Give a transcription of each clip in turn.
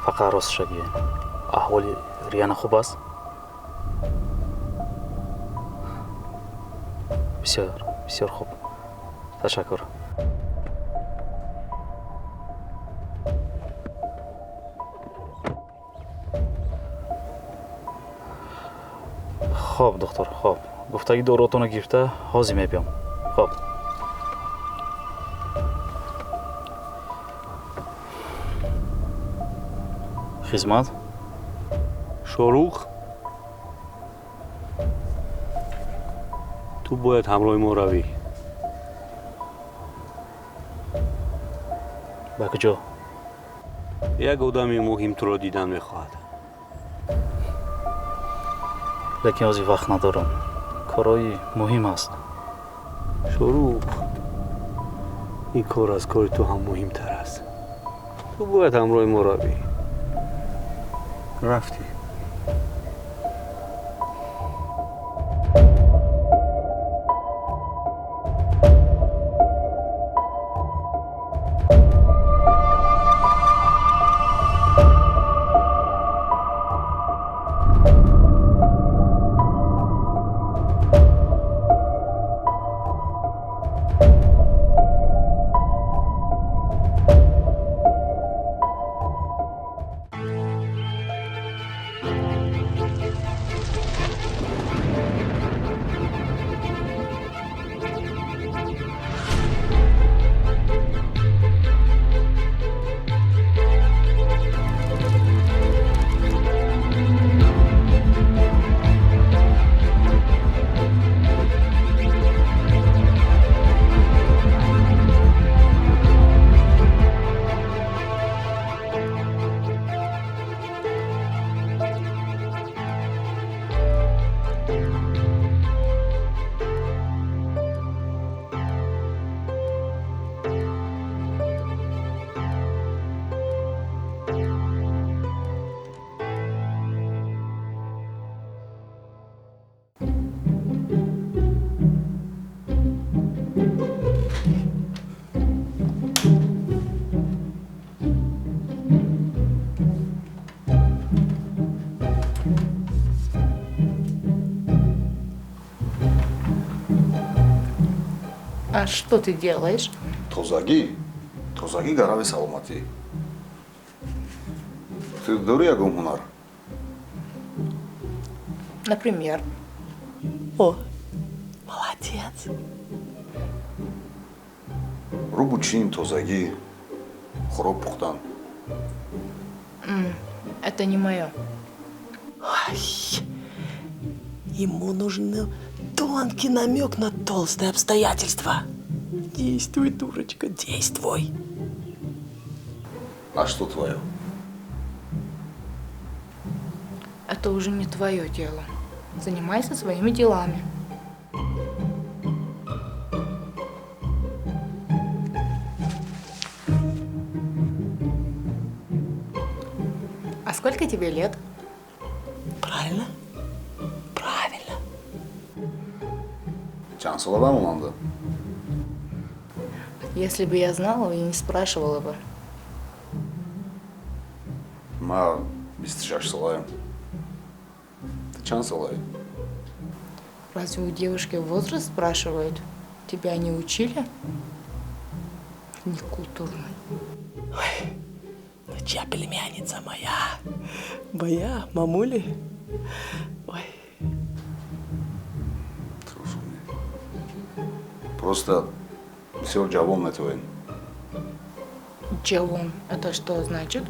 فقط راست شو بیاین. احوال ریان خوب است؟ بسیار بسیار خوب. تشکر. خب دکتر خب. گفتگی دوراتونو گرفته حاضر میبیم. خب. خدمت؟ شاروخ تو باید همراه ما روی. به کجا؟ یک آدم مهم تو را دیدن میخواهد. لیکن از وقت ندارم. کارای مهم است. شاروخ این کار از کار تو هم مهمتر است. تو باید همراه ما روی. رفتی. А что ты делаешь? Тозаги? Тозаги гарави саломати. Ты дори ягон ҳунар? Например? О, молодец. Рубу чин, тозаги, хуроб пухтан. Это не мое. Ай, ему нужен тонкий намек на толстые обстоятельства. Действуй, дурочка, действуй. А что твое? Это уже не твое дело. Занимайся своими делами. А сколько тебе лет? Правильно? Правильно. Чанд сол адам монда? Если бы я знала, я не спрашивала бы. Ма 26 солаем. Ты чанд солаем? Разве у девушки возраст спрашивают? Тебя не учили? Некультурно. Ой, ну чья племянница моя? Моя, мамули? Ой. Слушай, просто все джавон твой. Джавон, это что значит?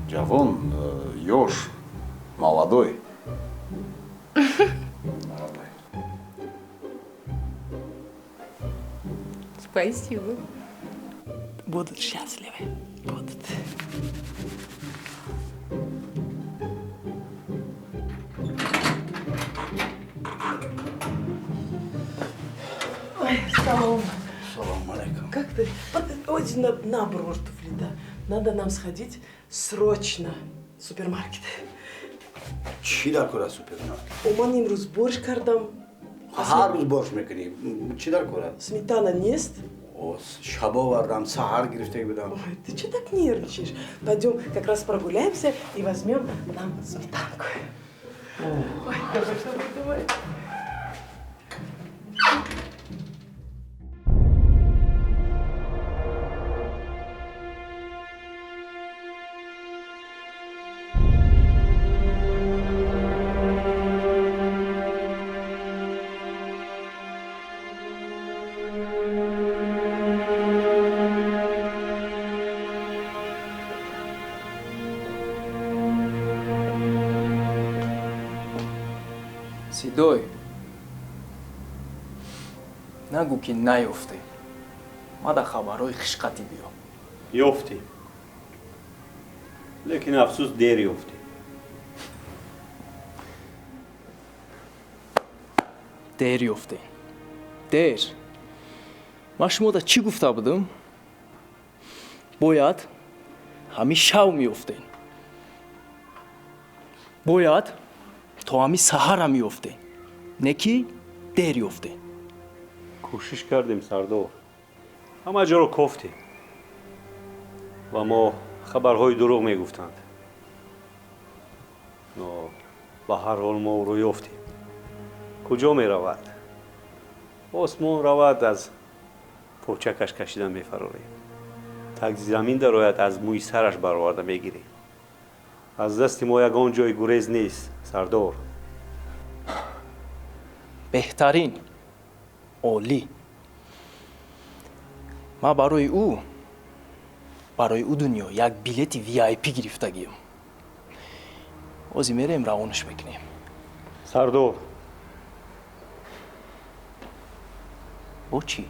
Джавон, ёж, молодой. Спасибо. Будут счастливы. Будут. Ой, салам. Салам алейкум. Как ты? Очень на брошь туфли, да. Надо нам сходить срочно в супермаркет. چی در کره سوپرمارکت؟ Оман имрус борщ кардам. هر روز باش میکنی چی در کره؟ Сметана нест? Ос, шабовардам, сахар грифтег будам. Ой, ты что так нервничаешь? Пойдем как раз прогуляемся и возьмем нам сметанку. Ой, давай. Сидой. Нагу ки наёфте. Мада хабарои хишқати биё. Ёфти. Лекин афсус дер ёфти. Дер ёфте. Дер. Ман шумода чӣ гуфта будам? Бояд ҳами шав меёфтен. Бояд то ҳами саҳара меёфтен. Не ки дер ёфтен. کوشش کردیم سردار همه جا رو کفتیم و ما خبرهای دروغ میگفتند به هر حال ما او رو یافتیم کجا می رود؟ آسمان رود از پوچکش کشیدن می فراریم تک زمین در آید از موی سرش برآورده می گیریم از دست ما یگان جای گریز نیست سردار بهترین عالی ما برای او دنیا یک بلیت VIP گرفتگیم озӣ мерем равонаш мекунем سردار бо чӣ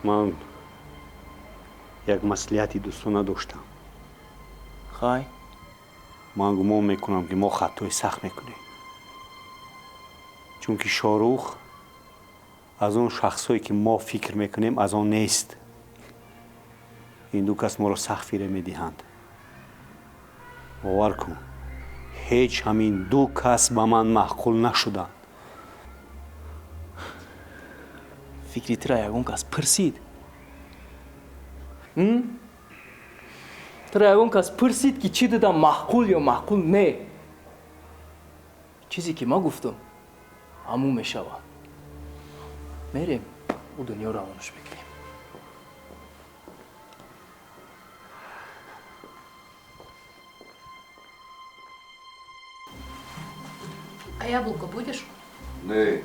من یک маслиҳати дӯстона доштам хай من گمان میکنم که ما خطای سخت میکنیم چون که شاروخ از اون شخصایی که ما فکر میکنیم از آن نیست این دو کس ما را سخت فریب میدهند باور کن هیچ همین دو کس به من معقول نشدند фикри тира ягон кас пурсид тира ягон кас пурсид ки чӣ дидам маъқул ё маъқул не чизе ки ман гуфтам ҳамун мешавад мерем у дунё равонаш мекунем А яблоко будешь? Не,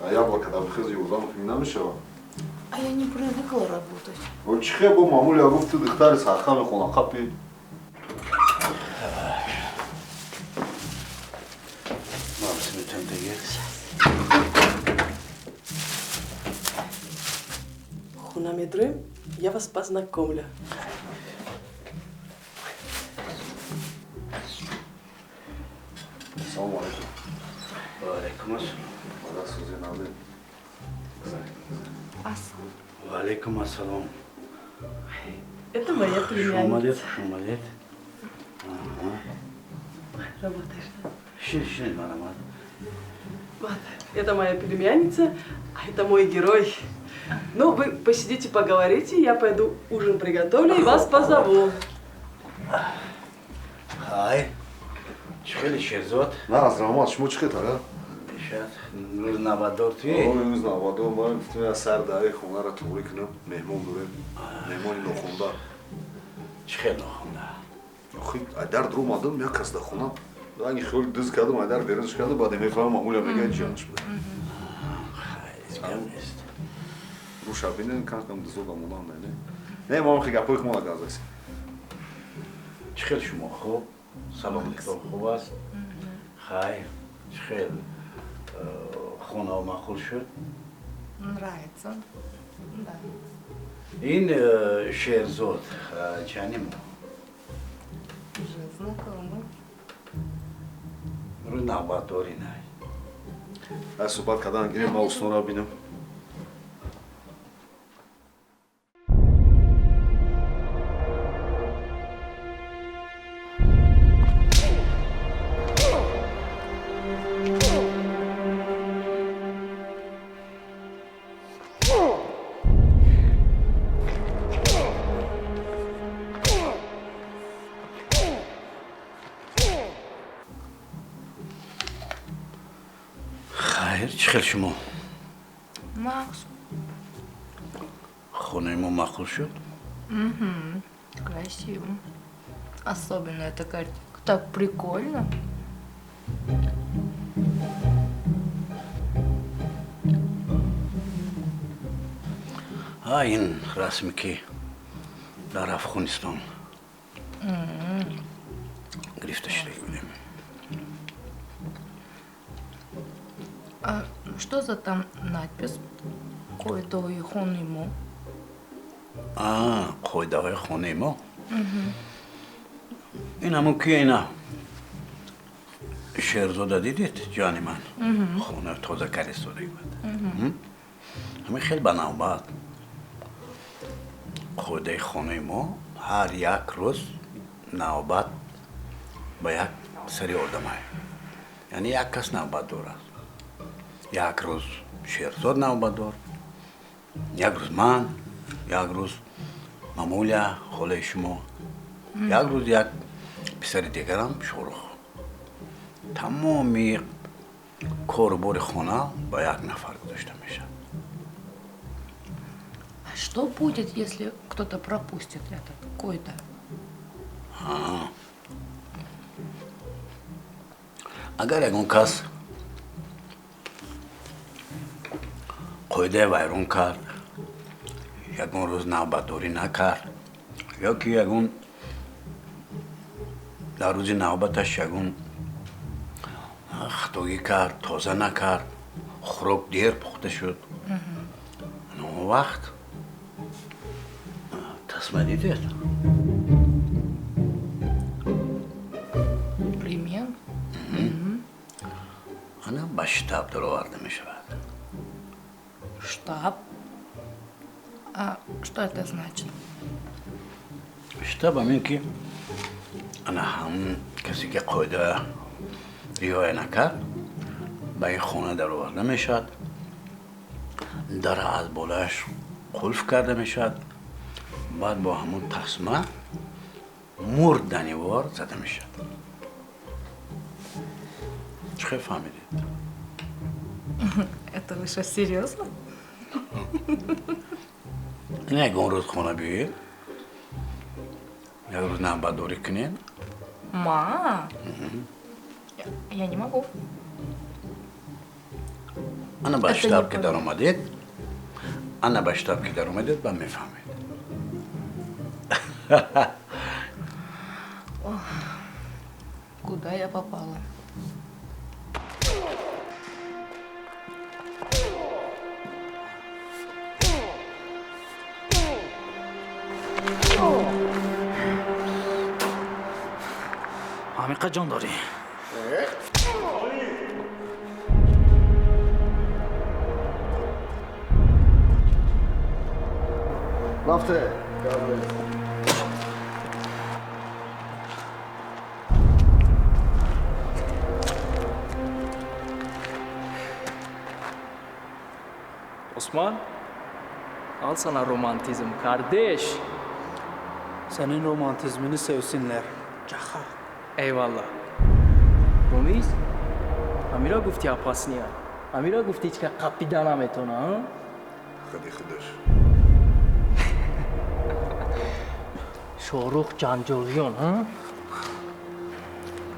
а яблоко да бихез юрдам хим намешава. А я не привыкла работать. Ой, чихе бо мамули я гуфти духтари сарха мехона қапи. Хунамедры, я вас познакомлю. Салам алейкум. وعلیکم السلام. Ада сузи навди. وعلیکم السلام. Это моя племянница. شمالت. Работаешь, да? شین مرامد. Вот, это моя племянница, а это мой герой. Ну, вы посидите, поговорите, я пойду ужин приготовлю и вас позову. های. چخیلی شیرزاد. Не, азрамат, шмо чихе тага? شاید روز نبادار توی. Ой, не знам, вадо ман гуфтим я сар дари хонара турӣ кунам, меҳмон дорем. Меҳмони нохонда. چخیل نخونده. Охи, айдар дар омадам, як кас дар хона. Ранги хёли диз кардам, айдар беразиш кардам, баъд мефаҳмам мамулия мегаи ҷиёнаш буда. خیلی کم نیست. Рӯ шабинен кам дизода монам не. Не, мам хи гапои хумо нагазаси. چخیل شما خوب. سلام دکتر خوب است. خیر. چخیل خونه و معقول شد. Нравится. Да. این شیرزاد چنیم Уже знакомы. رو نباداری نه. Ай суҳбат кардан гирем, ман уснора бинам. چخل شما Макс. خونه ما مخول شد Красиво. Особенно эта картинка. Так прикольно. این رسمی که در افغانستان گرفته شده بودیم. А что за там надпись? Кое-то и хон ему. قایده خانه ما این همون که اینا شهرزاده دیدید جان من خونه تازه کلیساده بود همین خیلی بنابرد قایده خانه ما هر یک روز نوبت به یک سری آدم های یعنی یک کس نوبت داره یک روز شهرزاد نوبت دار یک روز من یک روز مامولیا خاله شما یک روز یک پسر دیگرم شروع تمامی کاربار خانه با یک نفر گذاشته میشه А что будет, если кто-то пропустит это? Какой-то? اگر یکون کس قایده ویرون کرد یکون روز نوبتداری نکرد یا که یکون در روز نوبتش یکون خطایی کرد تازه نکرد خوراک دیر پخته شد اون وقت تصمیم دیدید Пример? انا به شتاب در آورده می شود Штаб? А что это значит? شتاب همین که انا هم کسی که قایده رعایت نکرد به این خانه در آورده می شد در از بالایش قلف کرده می شد بعد با همون تسمه مردنیوار زده می شد چه فهمیدید؟ Это вы что, серьезно? این یکون روز خانه بیایید یک روز نوبتداری کنید Ма! Я не могу. انا به Это شتاب не که در اومدید انا به شتاب که در اومدید با میفهمید Куда я попала? عمیقه جان داری رفته Osman, al sana romantizm kardeş. senin romantizmini sevsinler Caha. Eyvallah. Rumiz, Amira gufti apasniya. Amira gufti که قپیدنم اتونه ها؟ خدي خدش شاروخ جانجولیون ها؟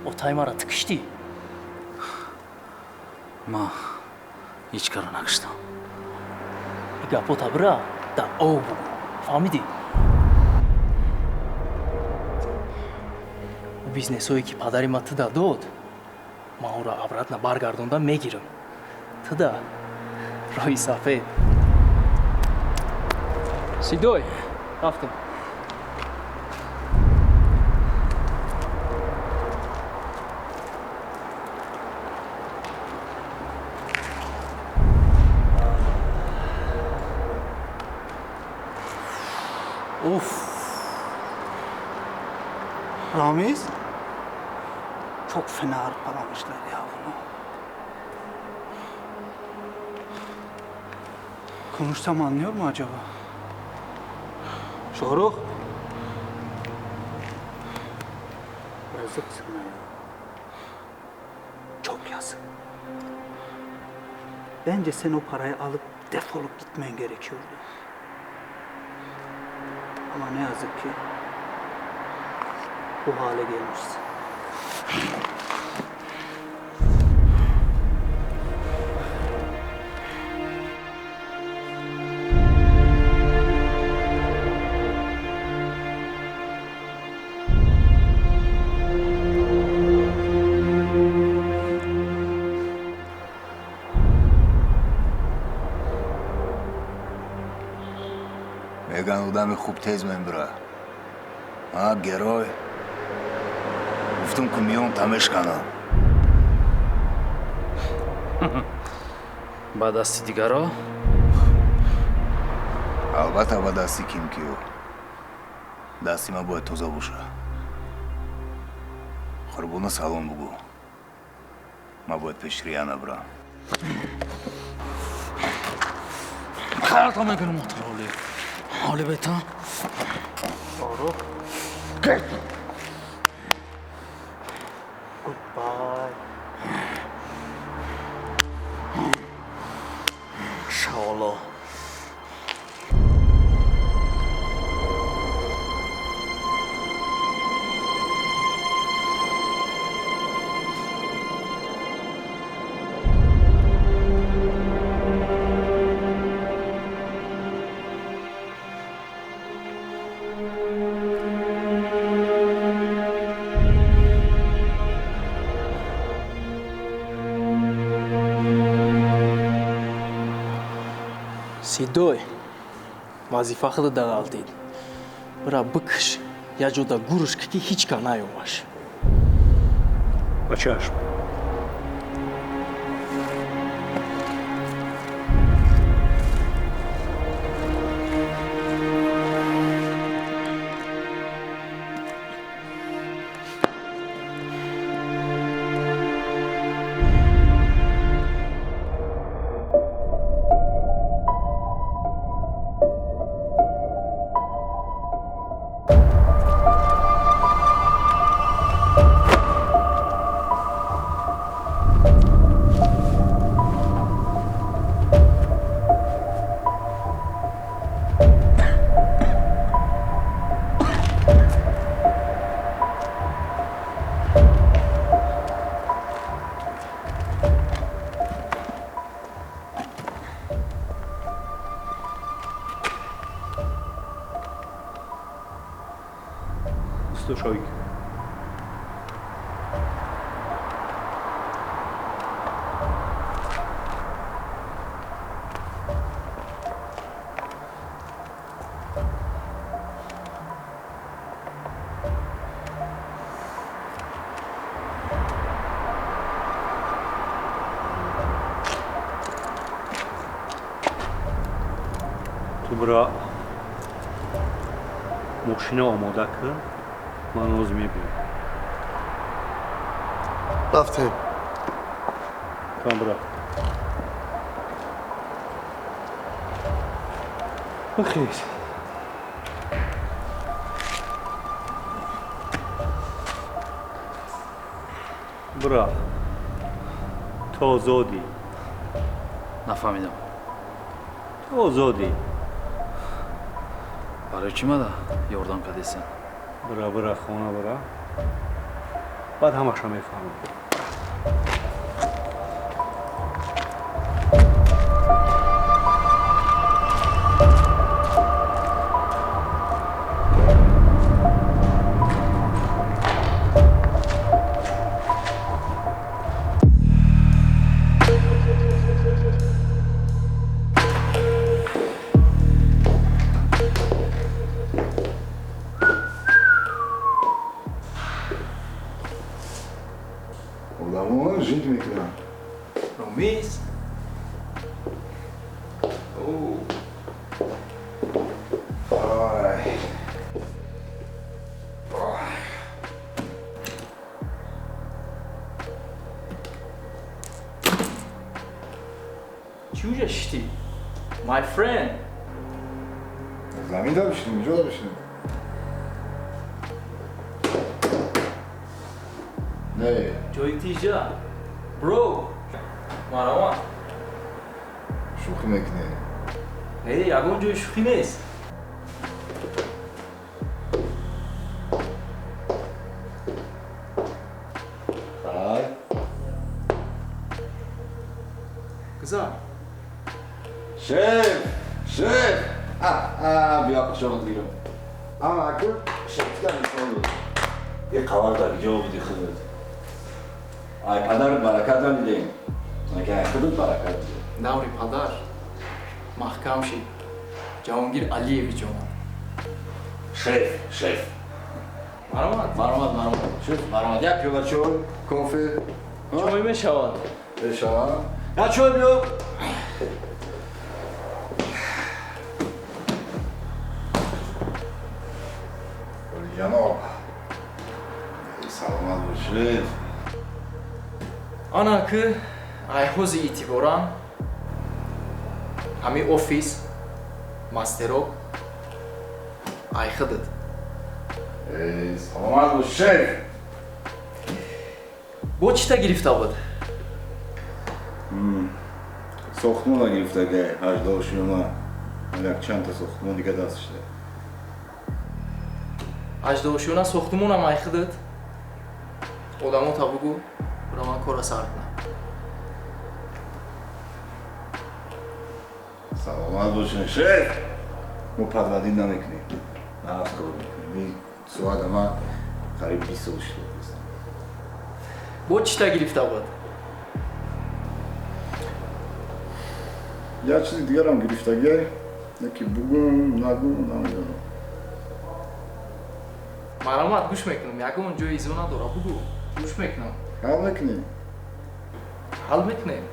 Otay mara tıkıştı. ما هیچ کارو نکشتم گپوتا برا دا او فهمیدی؟ بیزنسایی که پدری ما تدا داد ما اون را обратно برگردوندم میگیرم تدا رای سفید سیدوی رفتم Of. Ramiz? Çok fena arpalamışlar ya bunu. Konuşsam anlıyor mu acaba? Şohrukh? Yazık sana ya. Çok yazık. Bence sen o parayı alıp defolup gitmen gerekiyordu. Ama ne yazık ki bu hale gelmişsin. میگن آدم خوب تیز میبره ها گروه گفتم که میام تمش کنم ба дасти дигаро البته با دستی کیم کیو دستی ما باید توزه باشه قربونه سلام بگو ما باید پیش ریانه برم қарата мекунам отроли ҳоли бета Doğru. Goodbye. шаоло Сидой, вазифа хыды дағалтид. Бира быкыш, я жода гурыш кики хичка найомаш. بچه‌ش Слушай. تو برا ماشین آماده کن من از میبینم رفتیم کام برا بخیر برا تو آزادی нафаҳмидам تو آزادی барои чӣ мада ёрдам кардесен برا خانه برا بعد همش میفهمم آدم جید میکنن Ромис. آی چی شدی؟ My friend. زمین دا بشینیم اینجا دا بشینیم نه جای تیجا. Bro. Marawan. შუხი მეკნე. ягон ҷои шӯхӣ нест. Ай. Гузар. Шеф. бия қошоғат гирам. Ама аку шефтан инсон. Е қавар дар ҷо буди худат. Ай падар баракат дидем. Ага худат баракат. Даври падар. Маҳкам шид. Ҷаҳонгир Алиевич омад. Шеф. Маромад. Шеф, маромад. Як пиёла чой, кофе. Чой мешавад. Бешава. Я чой биё. Ҷаноб. Саломат бошед. Ана ки айҳози эътиборан ҳами офис мастерок айхидид. Саломат бошед. Бо чӣ та гирифта буд? Сохтмона гирифтага ҳаҷдошуна. Як чанд та сохтмон дига дастшда. Аҷдошуна сохтумонам айхидид. Одамо та бугу, бура ман кора сар кунам. Саломат бошед, шеф. Мо падвадӣ намекунем. Нафс кор мекунем. Соат ама қариб 20 сол шуда аст. Бо чӣ та гирифта буд? Як чизи дигарам гирифтага, яки бугум, нагум, намедонам. Маромад гӯш мекунам, ягон ҷои изо надора бугу. Гӯш мекунам. Ҳал мекунем. Ҳал мекунем.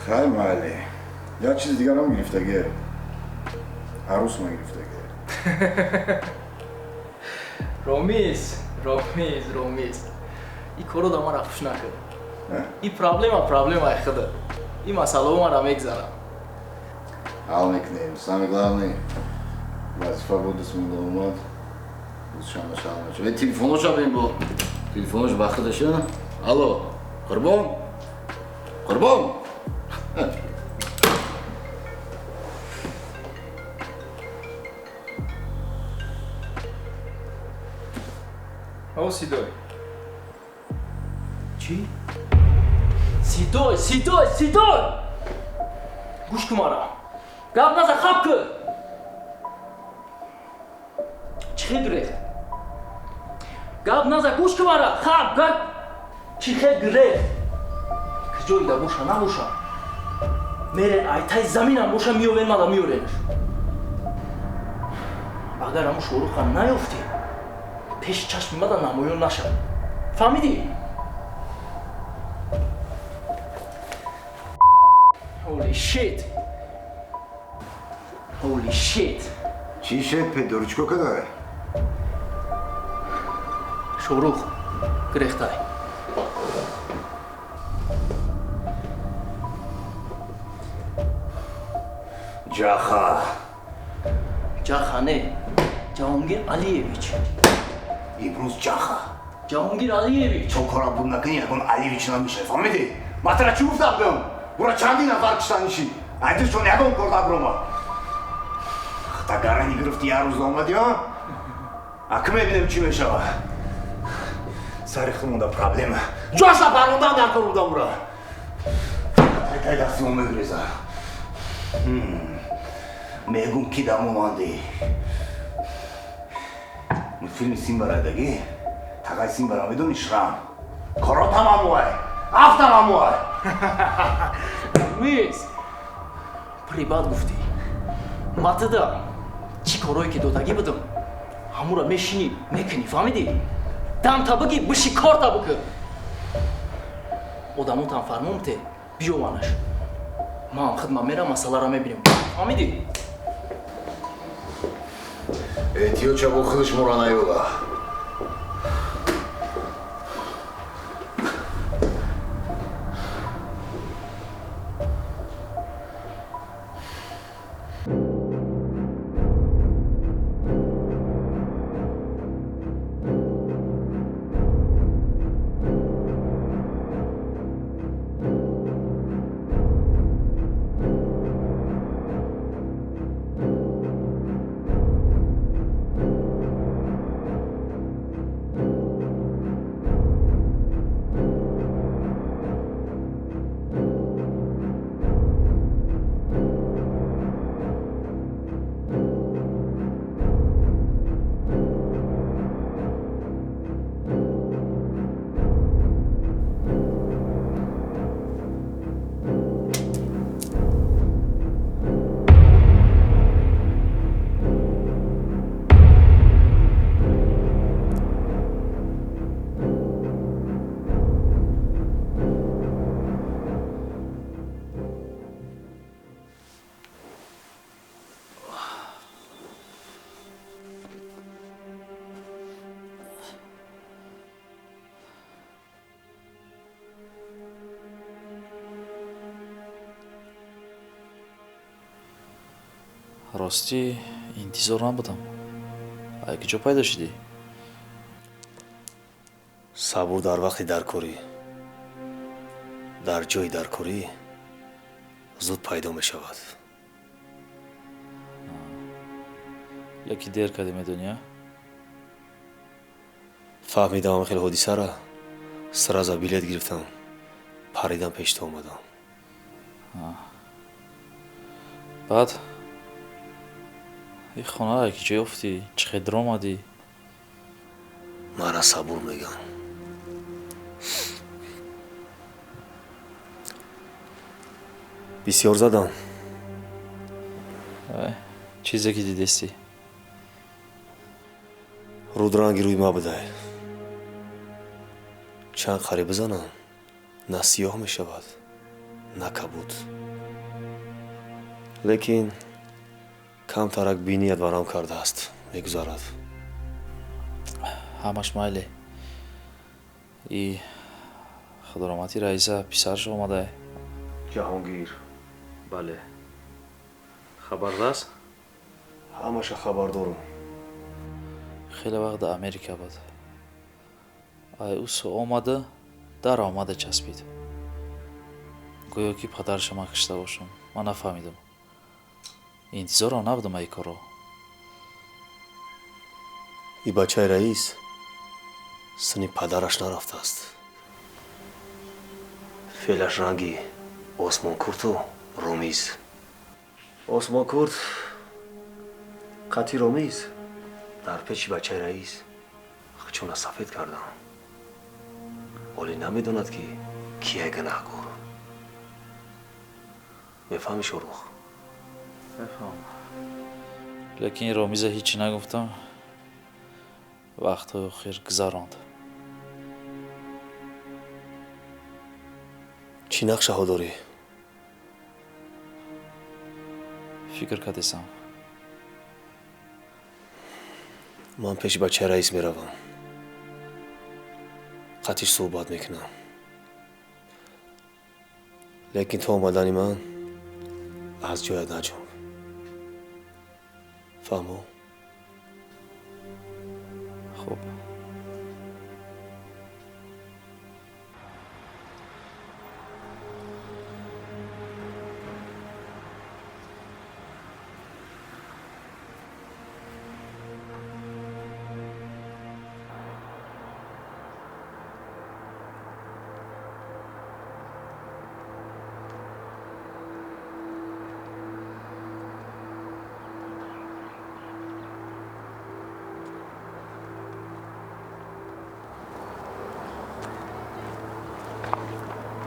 Хай майли. Як чизи дигарам гирифтага. Арусма гирифтага. Ромиз. И коро да мара хуш накард. И проблема айхида. И масъалао мара мегзарад. Ҳал мекунем. Самое главное, вазифа бо дастмонда омад. Рӯзшанба шал начад. Телефоноша бем бо. Телефонош вақташа. Алло. Қурбон. О, Сидой. Чӣ? Сидой! Гӯш кун мара. Гап наза, хаб кун. Чӣ хел гирехт? Гап наза, гӯш кун мара. Хаб, гап. Чӣ хел гирехт? Ки ҷоида боша, набоша. Мерен айтаи заминам боша, миёвен мада миёренаш. Агар ҳамун шоруха наёфтӣ, пеши чашми мада намоён нашад. Фаҳмидӣ? Holy shit. Чӣ шед, педоручко кадай? Шорух гирехтай. Ҷаха не. Ҷаҳонгир Алиевич. Имрӯз ҷаха. Ҷаҳонгир Алиевич. Чо кора буд накунӣ, ягон Алиевич намеша. Фаҳмидӣ? Матра чӣ гуфтам бем? Бура чандин нафар киштаниши. Айдиш чон ягон кор наброма. Та гарани гирифти як рӯз омадӣ, а? Аку мебинем чӣ мешава. Сари худ монда проблема. Ҷоша парвондан дар кор будам бура. Тай дастимо мегиреза. Мегум ки дамонандӣ. Мультфилми Симбарадагӣ, тагай Симбара медонӣ Шрам. Кора тамамуай. Автамамуай. Мис. Прибад гуфтӣ. Матида. Чӣ корое ки додагӣ будам? Ҳамура мешинӣ, мекунӣ, фаҳмидӣ? Дамта бигӣ, биши корта бикун. Одамотам фармон те, биёванаш. Ман хидмат мерам, масъаларо мебинем. Фаҳмидӣ? Эҳтиёҷа бо худаш мора наёла. ростӣ интизор набудам. ай киҷо пайдо шидӣ? сабур дар вақти даркорӣ, дар ҷои даркорӣ зуд пайдо мешавад. лекин дер кардӣ, медонӣ? фаҳмидам хеле ҳодисара, сразу билет гирифтам, паридам пешта омадам. баъд ин хонаро киҷо ёфтӣ? Чӣ қадр омадӣ? Мана сабур мегам. бисёр задам. чизе ки дидестӣ? рудранги рӯй мабудай. чанд қариб бизанам, на сиёҳ мешавад, на кабуд. лекин камтарак биният варам кардааст, мегузарад. ҳамаш майле. И худорамати раиса писараш омадай? ҷаҳонгир. бале. хабардаст? ҳамаша хабардорам. хеле вақт дар Америка буд. ай усо омада, дар омада часпид. гӯё ки падараша ман кашта бошам. ман нафаҳмидам. интизорам набудам ай корро. и бачаи раис сини падараш нарафтааст. феълаш ранги осмонкурту ромиз. осмонкурт қати ромиз дар пеши бачаи раис хучуна сафед кардам. олӣ намедонад ки кие гунаҳкор. мефаҳмӣ Шорух? мефаҳмам. лекин ромиза ҳичи нагуфтам. вақтҳои охир гузаронд. чӣ нақшаҳо дорӣ? фикр кардесам. ман пеши бачаи раис меравам. қатиш суҳбат мекунам. лекин то омадани ман аз ҷоят наҷунб. фаҳмо? хуб.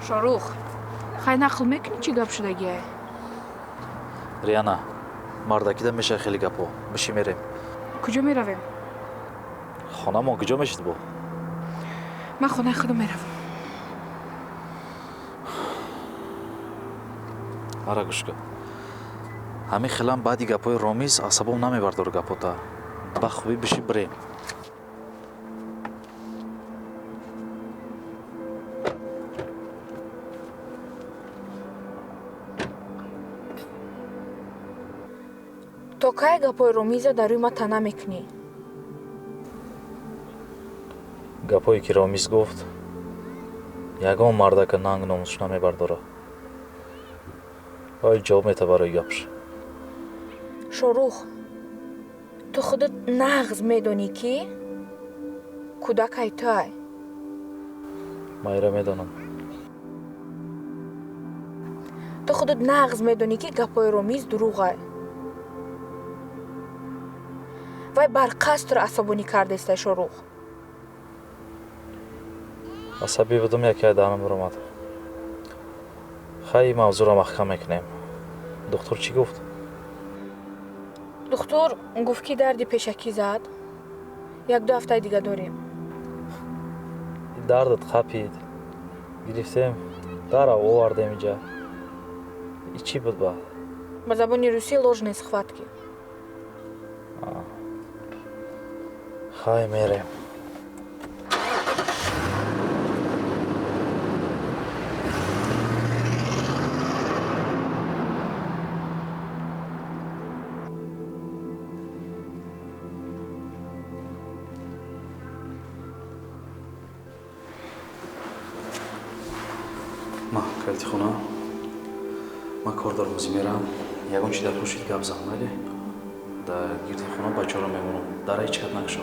Шорух, хай нақл мекунӣ чӣ гап шудагиай? риана, мардакида мешаи хеле гапҳо. бишӣ мерем. куҷо меравем? хонамон куҷо мешид бо? ман хонаи худам меравам. мара гӯш кун. ҳамин хелам баъди гапҳои ромиз асабом намебардор гапота. ба хубӣ бишӣ бирем. то кай гапҳои ромиза дар рӯи ма тана мекунӣ? гапҳое ки ромиз гуфт ягон мардака нанг номусш намебардорад. ой ҷавоб мета барои гапш. Шорух, ту худат нағз медонӣ ки кӯдакай туай? майра медонам. ту худат нағз медонӣ ки гапҳои ромиз дурӯғай. вай барқасд туро асабонӣ кардаистай Шорух. асабӣ будам яке даҳанам биромад. хай мавзӯъро маҳкам мекунем. духтур чӣ гуфт? духтур гуфт ки дарди пешакӣ зад. 1-2 ҳафтаи дига дорем. дардат қапид. гирифтем дарав овардем инҷа. и чӣ буд ба? ба забони русӣ ложные схватки. хай мерем. خیلی خونه ما کار دارم از میرم یکون چی در پوشید گپ زنم ولی در گیرد خونه بچه رو میمونم در هیچ کت نکشم